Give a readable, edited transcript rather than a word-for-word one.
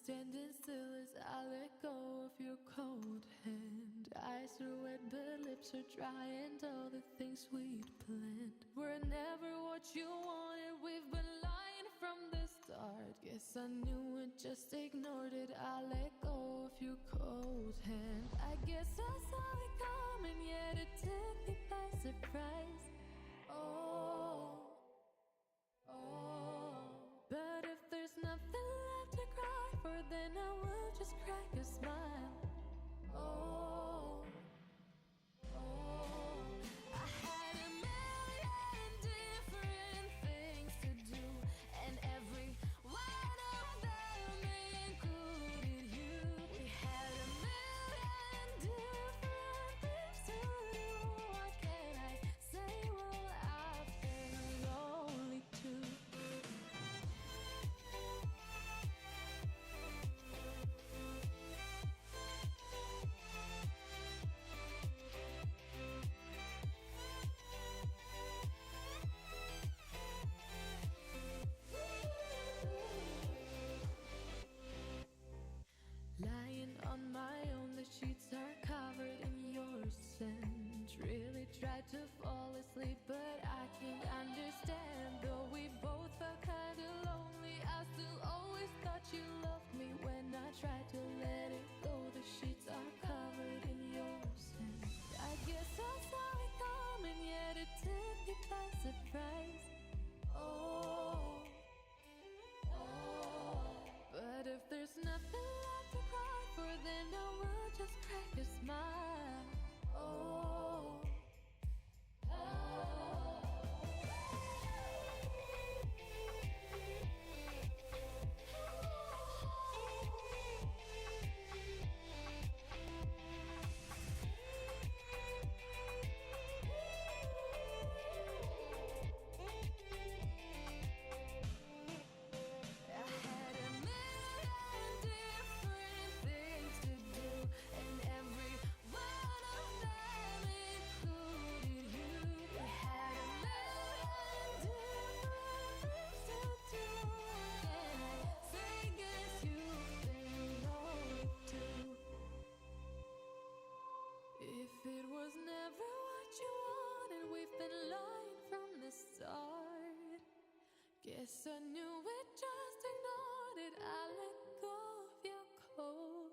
standing still as I let go of your cold hand. Eyes are wet but lips are dry, and all the things we'd planned were never what you wanted. We've been lying from the start. Guess I knew it, just ignored it. I let go of your cold hand. I guess I saw it coming, yet it took me by surprise. Oh, oh. But if there's nothing left to cry for, then I will just crack a smile. Oh, oh. I had a million different things to do, and every one of them included you. We had a million different things to do. What can I say? Well, I've been lonely too. Lying on my own, the sheets are covered in your scent. Really tried to fall asleep, but I can't understand. Though we both felt kinda lonely, I still always thought you loved me. When I tried to let it go, the sheets are covered in your scent. I guess I saw it coming, yet it took me by surprise. Oh, oh. But if there's nothing left to cry for, then I will just crack a smile. Oh, oh. I had a million different things to do, and every one of them included you. We had a million different things to do. Can I say, guess you've been lonely too? If it was never what you wanted, we've been lying from the start. Guess I knew it, just ignored it. I let go of your cold